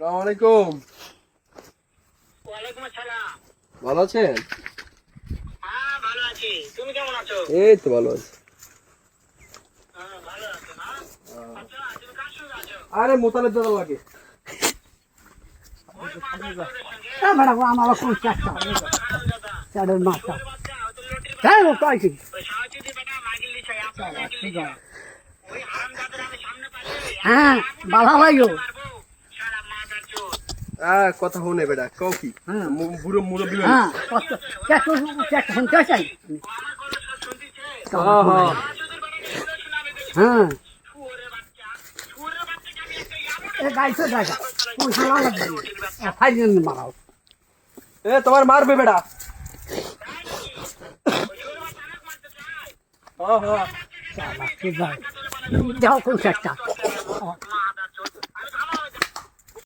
আসসালামু আলাইকুম। ওয়ালাইকুম আসসালাম। ভালো আছেন? হ্যাঁ ভালো আছি, তুমি কেমন আছো? এই তো ভালো আছি। হ্যাঁ ভালো আছো না? আচ্ছা তুমি কার সঙ্গে আছো? আরে মোতালেব দাদা লাগে। ওই মাদার চোরের সঙ্গে? আমার কোন চারটা হারামজাদা। চারের মাথা চোরের বাচ্চা, ওই তো লটির হ্যাঁ বাচ্চা। ও কয়েছি ওই সাহায্যটি বেটা মাগির লিছে, আপনার মাগির লিছে। ওই হারামজাদার আমি সামনে পাইলে হ্যাঁ বাধা লাগো মারবো। শালা মাদার চোর। কথা শুনে বেটা কও কি? হ্যাঁ। বুড়ো মুরব্বী হ্যাঁ কষ্ট চারটা শুনতে চাই ও আমার কথা সব শুনতিছে? হ্যাঁ হ্যাঁ। সাহায্যটির বেটাকে শুনে শোনাবে দেখি। হ্যাঁ শুয়োরের বাচ্চা, শুয়োরের বাচ্চাকে আমি একটা এ গাইছে জায়গা পয়সা লাগবে ফাইলেন মারাও এ তোমার মারবে বেটা। হ্যাঁ হ্যাঁ। দেহ কোন চারটা